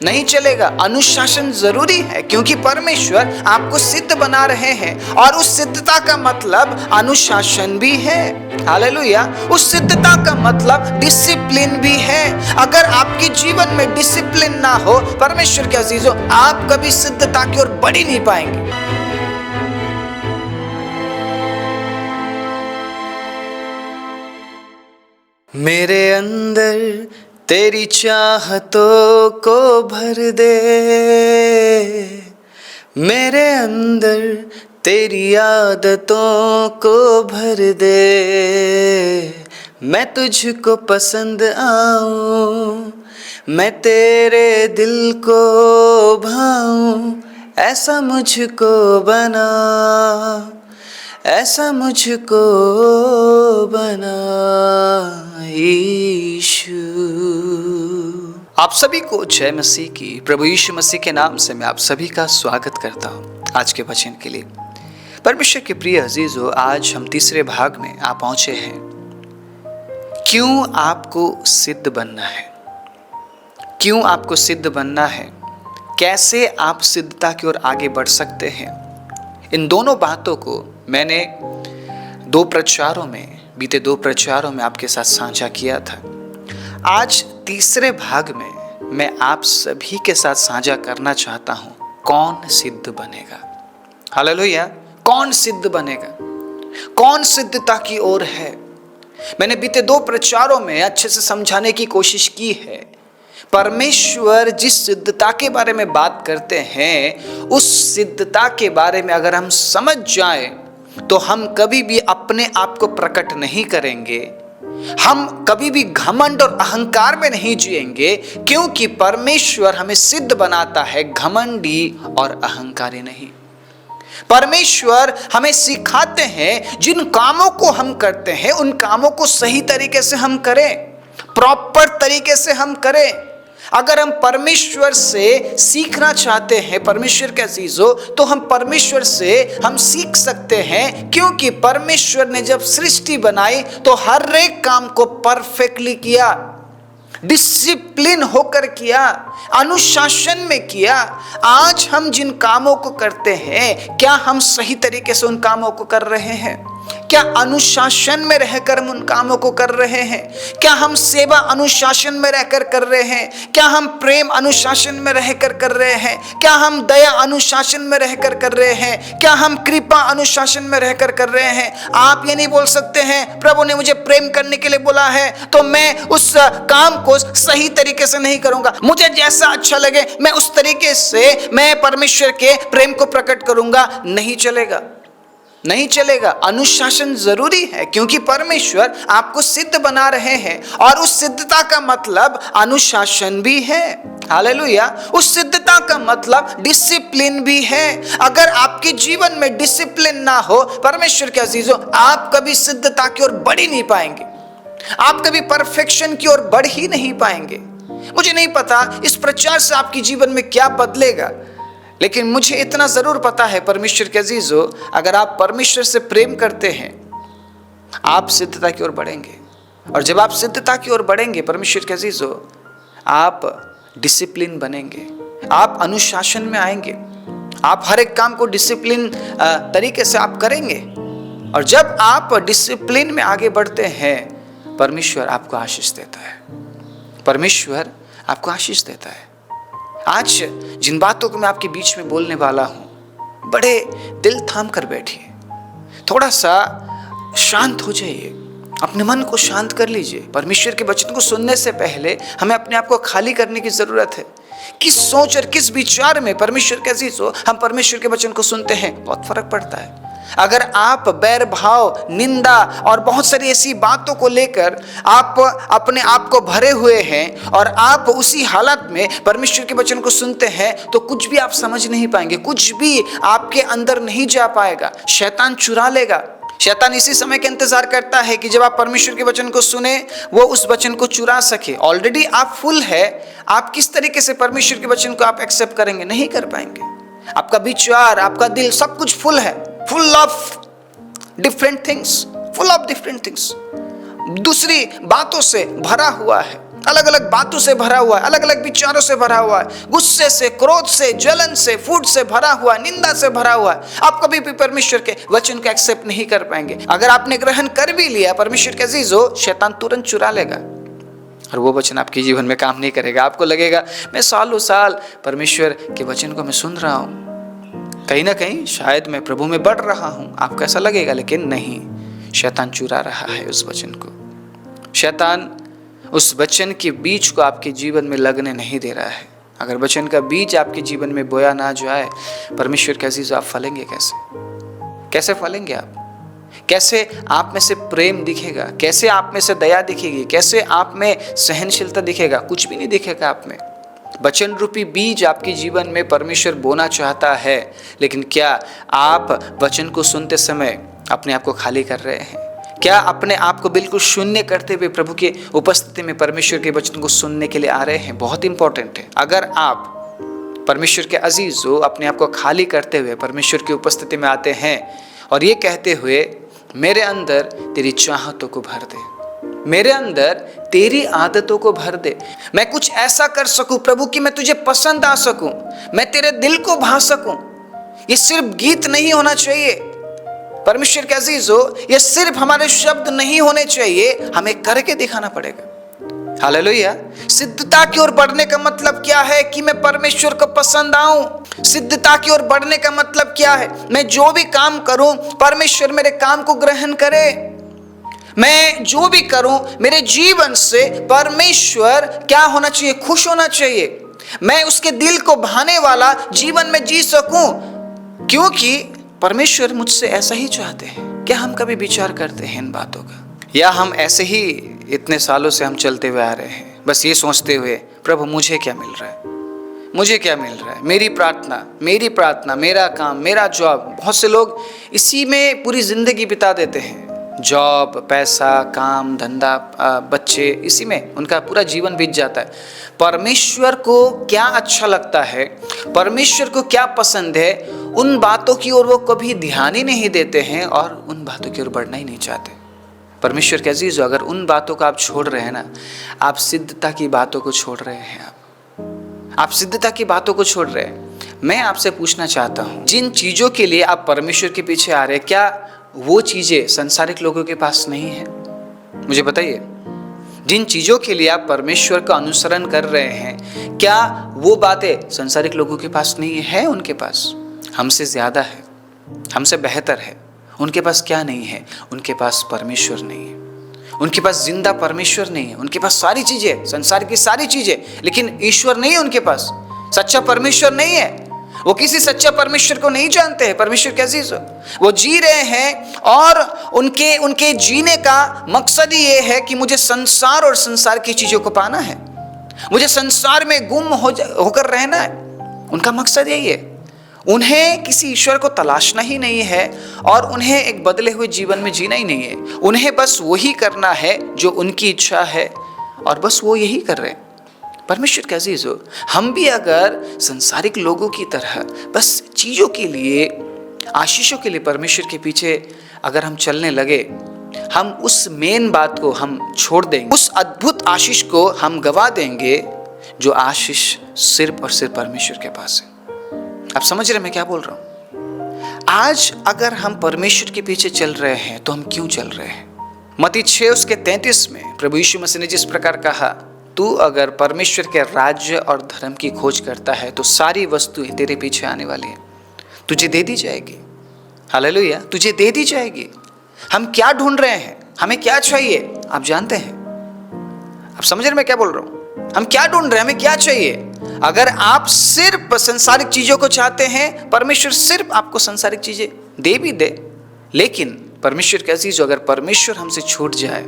नहीं चलेगा। अनुशासन जरूरी है क्योंकि परमेश्वर आपको सिद्ध बना रहे हैं और उस सिद्धता का मतलब अनुशासन भी है। हालेलुया। उस सिद्धता का मतलब डिसिप्लिन भी है। अगर आपके जीवन में डिसिप्लिन ना हो, परमेश्वर के अजीजों, आप कभी सिद्धता की ओर बढ़ ही नहीं पाएंगे। मेरे अंदर तेरी चाहतों को भर दे, मेरे अंदर तेरी आदतों को भर दे, मैं तुझको पसंद आऊं, मैं तेरे दिल को भाऊं, ऐसा मुझको बना, ऐसा मुझको बना यीशु। आप सभी को जय मसीह की। प्रभु यीशु मसीह के नाम से मैं आप सभी का स्वागत करता हूँ आज के वचन के लिए। परमेश्वर के प्रिय अजीजों, आज हम तीसरे भाग में आ पहुंचे हैं। क्यों आपको सिद्ध बनना है? क्यों आपको सिद्ध बनना है? कैसे आप सिद्धता की ओर आगे बढ़ सकते हैं? इन दोनों बातों को मैंने बीते दो प्रचारों में आपके साथ साझा किया था। आज तीसरे भाग में मैं आप सभी के साथ साझा करना चाहता हूं, कौन सिद्ध बनेगा। हालेलुया। कौन सिद्ध बनेगा? कौन सिद्धता की ओर है? मैंने बीते दो प्रचारों में अच्छे से समझाने की कोशिश की है। परमेश्वर जिस सिद्धता के बारे में बात करते हैं, उस सिद्धता के बारे में अगर हम समझ जाएं तो हम कभी भी अपने आप को प्रकट नहीं करेंगे, हम कभी भी घमंड और अहंकार में नहीं जिएंगे, क्योंकि परमेश्वर हमें सिद्ध बनाता है, घमंडी और अहंकारी नहीं। परमेश्वर हमें सिखाते हैं जिन कामों को हम करते हैं उन कामों को सही तरीके से हम करें, प्रॉपर तरीके से हम करें। अगर हम परमेश्वर से सीखना चाहते हैं परमेश्वर के अजीजों, तो हम परमेश्वर से हम सीख सकते हैं, क्योंकि परमेश्वर ने जब सृष्टि बनाई तो हर एक काम को परफेक्टली किया, डिसिप्लिन होकर किया, अनुशासन में किया। आज हम जिन कामों को करते हैं, क्या हम सही तरीके से उन कामों को कर रहे हैं? क्या अनुशासन में रहकर हम उन कामों को कर रहे हैं? क्या हम सेवा अनुशासन में रहकर कर रहे हैं? क्या हम प्रेम अनुशासन में रहकर कर रहे हैं? क्या हम दया अनुशासन में रहकर कर रहे हैं? क्या हम कृपा अनुशासन में रहकर कर रहे हैं? आप ये नहीं बोल सकते हैं प्रभु ने मुझे प्रेम करने के लिए बोला है तो मैं उस काम को सही तरीके से नहीं करूंगा, मुझे जैसा अच्छा लगे मैं उस तरीके से मैं परमेश्वर के प्रेम को प्रकट करूंगा। नहीं चलेगा, नहीं चलेगा। अनुशासन जरूरी है क्योंकि परमेश्वर आपको सिद्ध बना रहे हैं और उस सिद्धता का मतलब अनुशासन भी है। हालेलुया। उस सिद्धता का मतलब डिसिप्लिन भी है। अगर आपके जीवन में डिसिप्लिन ना हो, परमेश्वर के अजीजों, आप कभी सिद्धता की ओर बढ़ ही नहीं पाएंगे, आप कभी परफेक्शन की ओर बढ़ ही नहीं पाएंगे। मुझे नहीं पता इस प्रचार से आपके जीवन में क्या बदलेगा, लेकिन मुझे इतना जरूर पता है परमेश्वर के अजीजों, अगर आप परमेश्वर से प्रेम करते हैं आप सिद्धता की ओर बढ़ेंगे। और जब आप सिद्धता की ओर बढ़ेंगे परमेश्वर के अजीजों, आप डिसिप्लिन बनेंगे, आप अनुशासन में आएंगे, आप हर एक काम को डिसिप्लिन तरीके से आप करेंगे। और जब आप डिसिप्लिन में आगे बढ़ते हैं, परमेश्वर आपको आशीष देता है, परमेश्वर आपको आशीष देता है। आज जिन बातों को मैं आपके बीच में बोलने वाला हूं, बड़े दिल थाम कर बैठिए, थोड़ा सा शांत हो जाइए, अपने मन को शांत कर लीजिए। परमेश्वर के वचन को सुनने से पहले हमें अपने आप को खाली करने की जरूरत है। किस सोच और किस विचार में परमेश्वर के अजीजों हम परमेश्वर के वचन को सुनते हैं, बहुत फर्क पड़ता है। अगर आप बैर भाव, निंदा और बहुत सारी ऐसी बातों को लेकर आप अपने आप को भरे हुए हैं और आप उसी हालत में परमेश्वर के वचन को सुनते हैं, तो कुछ भी आप समझ नहीं पाएंगे, कुछ भी आपके अंदर नहीं जा पाएगा। शैतान चुरा लेगा। शैतान इसी समय का इंतजार करता है कि जब आप परमेश्वर के वचन को सुने, वो उस वचन को चुरा सके। ऑलरेडी आप फुल है, आप किस तरीके से परमेश्वर के वचन को आप एक्सेप्ट करेंगे? नहीं कर पाएंगे। आपका विचार, आपका दिल, सब कुछ फुल है, full of different things, दूसरी बातों से भरा हुआ है। अलग अलग बातों से भरा हुआ है, अलग अलग विचारों से भरा हुआ है, गुस्से से, क्रोध से, जलन से, फूट से भरा हुआ है, निंदा से भरा हुआ है। आप कभी भी परमेश्वर के वचन को एक्सेप्ट नहीं कर पाएंगे। अगर आपने ग्रहण कर भी लिया परमेश्वर के अजीजों, शैतान तुरंत चुरा लेगा और वो वचन आपके जीवन में काम नहीं करेगा। आपको लगेगा मैं सालों साल परमेश्वर के वचन को मैं सुन रहा हूँ, कहीं ना कहीं शायद मैं प्रभु में बढ़ रहा हूँ, आपको ऐसा लगेगा, लेकिन नहीं, शैतान चुरा रहा है उस वचन को। शैतान उस वचन के बीज को आपके जीवन में लगने नहीं दे रहा है। अगर वचन का बीज आपके जीवन में बोया ना जाए, परमेश्वर के अजीज, आप फलेंगे कैसे? कैसे फलेंगे आप? कैसे आप में से प्रेम दिखेगा? कैसे आप में से दया दिखेगी? कैसे आप में सहनशीलता दिखेगा? कुछ भी नहीं दिखेगा आप में। वचन रूपी बीज आपके जीवन में परमेश्वर बोना चाहता है, लेकिन क्या आप वचन को सुनते समय अपने आप को खाली कर रहे हैं? क्या अपने आप को बिल्कुल शून्य करते हुए प्रभु के उपस्थिति में परमेश्वर के वचन को सुनने के लिए आ रहे हैं? बहुत इंपॉर्टेंट है। अगर आप परमेश्वर के अजीज हो, अपने आप को खाली करते हुए परमेश्वर की उपस्थिति में आते हैं और ये कहते हुए मेरे अंदर तेरी चाहतों को भर दे, मेरे अंदर तेरी आदतों को भर दे, मैं कुछ ऐसा कर सकूं प्रभु कि मैं तुझे पसंद आ सकूं, मैं तेरे दिल को भा सकूं। ये सिर्फ गीत नहीं होना चाहिए परमेश्वर के अजीजों, ये सिर्फ हमारे शब्द नहीं होने चाहिए, हमें करके दिखाना पड़ेगा। हालेलुया। सिद्धता की ओर बढ़ने का मतलब क्या है? कि मैं परमेश्वर को पसंद आऊं। सिद्धता की ओर बढ़ने का मतलब क्या है? मैं जो भी काम करूं परमेश्वर मेरे काम को ग्रहण करे। मैं जो भी करूं मेरे जीवन से परमेश्वर क्या होना चाहिए? खुश होना चाहिए। मैं उसके दिल को भाने वाला जीवन में जी सकूं, क्योंकि परमेश्वर मुझसे ऐसा ही चाहते हैं। क्या हम कभी विचार करते हैं इन बातों का? या हम ऐसे ही इतने सालों से हम चलते हुए आ रहे हैं, बस ये सोचते हुए प्रभु मुझे क्या मिल रहा है, मुझे क्या मिल रहा है, मेरी प्रार्थना, मेरा काम, मेरा जॉब। बहुत से लोग इसी में पूरी जिंदगी बिता देते हैं। जॉब, पैसा, काम, धंधा, बच्चे, इसी में उनका पूरा जीवन बीत जाता है। परमेश्वर को क्या अच्छा लगता है, परमेश्वर को क्या पसंद है, उन बातों की ओर वो कभी ध्यान ही नहीं देते हैं और उन बातों की ओर बढ़ना ही नहीं चाहते। परमेश्वर के अजीजों, अगर उन बातों को आप छोड़ रहे हैं ना, आप सिद्धता की बातों को छोड़ रहे हैं। आप सिद्धता की बातों को छोड़ रहे हैं। मैं आपसे पूछना चाहता हूँ, जिन चीज़ों के लिए आप परमेश्वर के पीछे आ रहे हैं, क्या वो चीज़ें संसारिक लोगों के पास नहीं है? मुझे बताइए। जिन चीज़ों के लिए आप परमेश्वर का अनुसरण कर रहे हैं, क्या वो बातें संसारिक लोगों के पास नहीं है? उनके पास हमसे ज़्यादा है, हमसे बेहतर है। उनके पास क्या नहीं है? उनके पास परमेश्वर नहीं है, उनके पास जिंदा परमेश्वर नहीं है। उनके पास सारी चीज़ें, संसार की सारी चीज़ें, लेकिन ईश्वर नहीं है उनके पास। सच्चा परमेश्वर नहीं है। वो किसी सच्चा परमेश्वर को नहीं जानते हैं। परमेश्वर के अजीज, वो जी रहे हैं और उनके जीने का मकसद ही ये है कि मुझे संसार और संसार की चीज़ों को पाना है, मुझे संसार में गुम होकर रहना है। उनका मकसद यही है। उन्हें किसी ईश्वर को तलाशना ही नहीं है और उन्हें एक बदले हुए जीवन में जीना ही नहीं है। उन्हें बस वही करना है जो उनकी इच्छा है और बस वो यही कर रहे हैं। परमेश्वर के अजीजों, हम भी अगर संसारिक लोगों की तरह बस चीज़ों के लिए, आशीषों के लिए परमेश्वर के पीछे अगर हम चलने लगे, हम उस मेन बात को हम छोड़ देंगे, उस अद्भुत आशीष को हम गवा देंगे जो आशीष सिर्फ और सिर्फ परमेश्वर के पास है। आप समझ रहे मैं क्या बोल रहा हूं? आज अगर हम परमेश्वर के पीछे चल रहे हैं तो हम क्यों चल रहे हैं? मत्ती 6:33 में प्रभु यीशु मसीह ने जिस प्रकार कहा, तू अगर परमेश्वर के राज्य और धर्म की खोज करता है तो सारी वस्तुएं तेरे पीछे आने वाली हैं, तुझे दे दी जाएगी। हालेलुया, तुझे दे दी जाएगी। हम क्या ढूंढ रहे हैं? हमें क्या चाहिए? आप जानते हैं? आप समझ रहे मैं क्या बोल रहा हूं? हम क्या ढूंढ रहे हैं? हमें क्या चाहिए? अगर आप सिर्फ संसारिक चीजों को चाहते हैं, परमेश्वर सिर्फ आपको संसारिक चीजें दे भी दे, लेकिन परमेश्वर के अजीजों, अगर परमेश्वर हमसे छूट जाए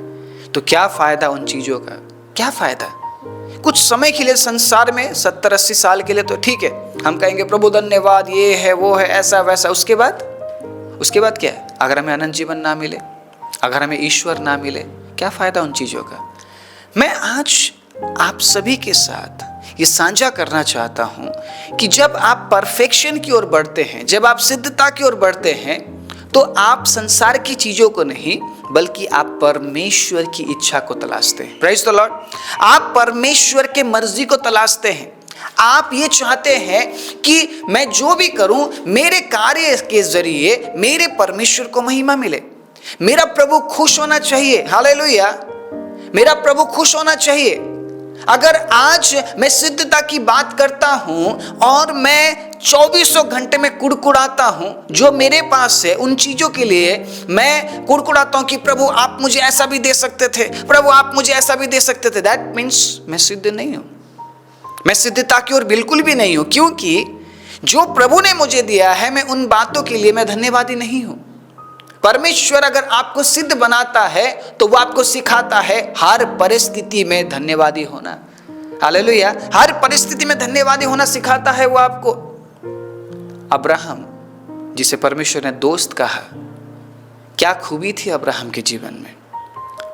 तो क्या फायदा उन चीजों का? क्या फायदा? कुछ समय के लिए संसार में 70-80 साल के लिए तो ठीक है, हम कहेंगे प्रभु धन्यवाद, ये है वो है ऐसा वैसा। उसके बाद क्या है? अगर हमें अनंत जीवन ना मिले, अगर हमें ईश्वर ना मिले, क्या फायदा उन चीजों का? मैं आज आप सभी के साथ ये साझा करना चाहता हूं कि जब आप परफेक्शन की ओर बढ़ते हैं, जब आप सिद्धता की ओर बढ़ते हैं, तो आप संसार की चीजों को नहीं बल्कि आप परमेश्वर की इच्छा को तलाशते हैं। Praise the Lord. आप परमेश्वर के मर्जी को तलाशते हैं। आप ये चाहते हैं कि मैं जो भी करूं मेरे कार्य के जरिए मेरे परमेश्वर को महिमा मिले, मेरा प्रभु खुश होना चाहिए। हालेलुया। मेरा प्रभु खुश होना चाहिए। अगर आज मैं सिद्धता की बात करता हूं और मैं 2400 घंटे में कुड़कुड़ाता हूं, जो मेरे पास है उन चीजों के लिए मैं कुड़कुड़ाता हूं कि प्रभु आप मुझे ऐसा भी दे सकते थे, प्रभु आप मुझे ऐसा भी दे सकते थे, दैट मीन्स मैं सिद्ध नहीं हूं। मैं सिद्धता की ओर बिल्कुल भी नहीं हूं, क्योंकि जो प्रभु ने मुझे दिया है मैं उन बातों के लिए मैं धन्यवादी नहीं हूं। परमेश्वर अगर आपको सिद्ध बनाता है तो वो आपको सिखाता है हर परिस्थिति में धन्यवादी होना। हालेलुया। हर परिस्थिति में धन्यवादी होना सिखाता है वो आपको। अब्राहम, जिसे परमेश्वर ने दोस्त कहा, क्या खूबी थी अब्राहम के जीवन में?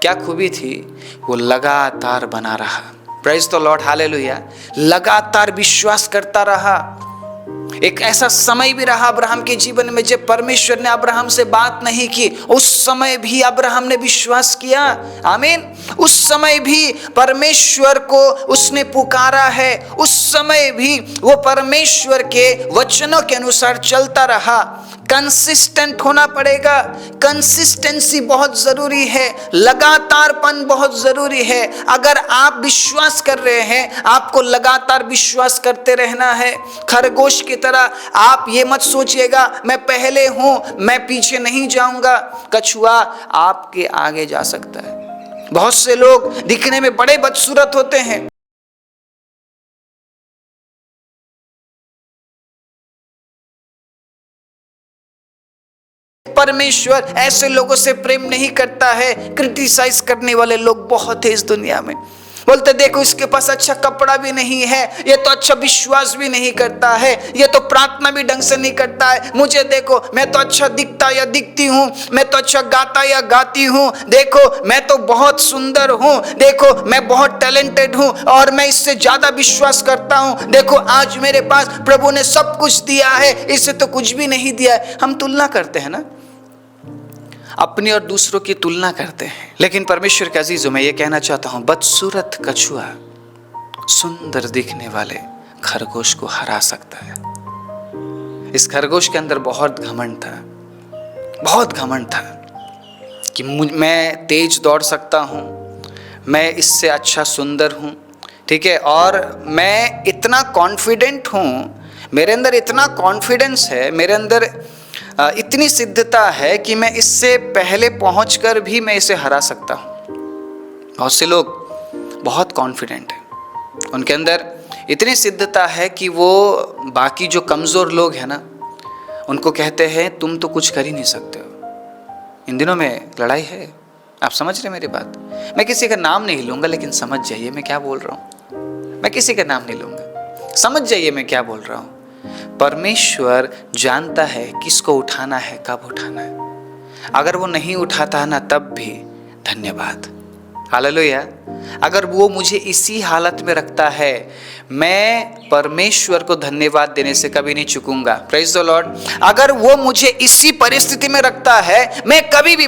क्या खूबी थी? वो लगातार बना रहा। Praise the Lord. हालेलुया। लगातार विश्वास करता रहा। एक ऐसा समय भी रहा अब्राहम के जीवन में जब परमेश्वर ने अब्राहम से बात नहीं की, उस समय भी अब्राहम ने विश्वास किया। आमीन। उस समय भी परमेश्वर को उसने पुकारा है, उस समय भी वो परमेश्वर के वचनों के अनुसार चलता रहा। कंसिस्टेंट होना पड़ेगा। कंसिस्टेंसी बहुत जरूरी है, लगातारपन बहुत जरूरी है। अगर आप विश्वास कर रहे हैं, आपको लगातार विश्वास करते रहना है। खरगोश की तरह आप ये मत सोचिएगा मैं पहले हूं, मैं पीछे नहीं जाऊंगा। कछुआ आपके आगे जा सकता है। बहुत से लोग दिखने में बड़े बदसूरत होते हैं, परमेश्वर ऐसे लोगों से प्रेम नहीं करता है। क्रिटिसाइज करने वाले लोग बहुत है इस दुनिया में। बोलते देखो इसके पास अच्छा कपड़ा भी नहीं है, ये तो अच्छा विश्वास भी नहीं करता है, ये तो प्रार्थना भी ढंग से नहीं करता है। मुझे देखो मैं तो अच्छा दिखता या दिखती हूँ, मैं तो अच्छा गाता या गाती हूँ, देखो मैं तो बहुत सुंदर हूँ, देखो मैं बहुत टैलेंटेड हूँ और मैं इससे ज्यादा विश्वास करता हूँ। देखो आज मेरे पास प्रभु ने सब कुछ दिया है, इससे तो कुछ भी नहीं दिया है। हम तुलना करते हैं ना, अपनी और दूसरों की तुलना करते हैं। लेकिन परमेश्वर के अजीजों, मैं ये कहना चाहता हूं, बदसूरत कछुआ सुंदर दिखने वाले खरगोश को हरा सकता है। इस खरगोश के अंदर बहुत घमंड था, बहुत घमंड था कि मैं तेज दौड़ सकता हूं, मैं इससे अच्छा सुंदर हूं, ठीक है, और मैं इतना कॉन्फिडेंट हूं, मेरे अंदर इतना कॉन्फिडेंस है, मेरे अंदर इतनी सिद्धता है कि मैं इससे पहले पहुंचकर भी मैं इसे हरा सकता हूं। बहुत से लोग बहुत कॉन्फिडेंट हैं, उनके अंदर इतनी सिद्धता है कि वो बाकी जो कमज़ोर लोग हैं ना, उनको कहते हैं तुम तो कुछ कर ही नहीं सकते हो। इन दिनों में लड़ाई है, आप समझ रहे मेरी बात? मैं किसी का नाम नहीं लूँगा, लेकिन समझ जाइए मैं क्या बोल रहा हूँ। मैं किसी का नाम नहीं लूँगा, समझ जाइए मैं क्या बोल रहा हूँ। परमेश्वर जानता है किसको उठाना है, कब उठाना है। अगर वो नहीं उठाता है ना, तब भी धन्यवाद। हालेलुया। अगर वो मुझे इसी हालत में रखता है, मैं परमेश्वर को धन्यवाद देने से कभी नहीं चूकूंगा। Praise the Lord. अगर वो मुझे इसी परिस्थिति में रखता है, मैं कभी भी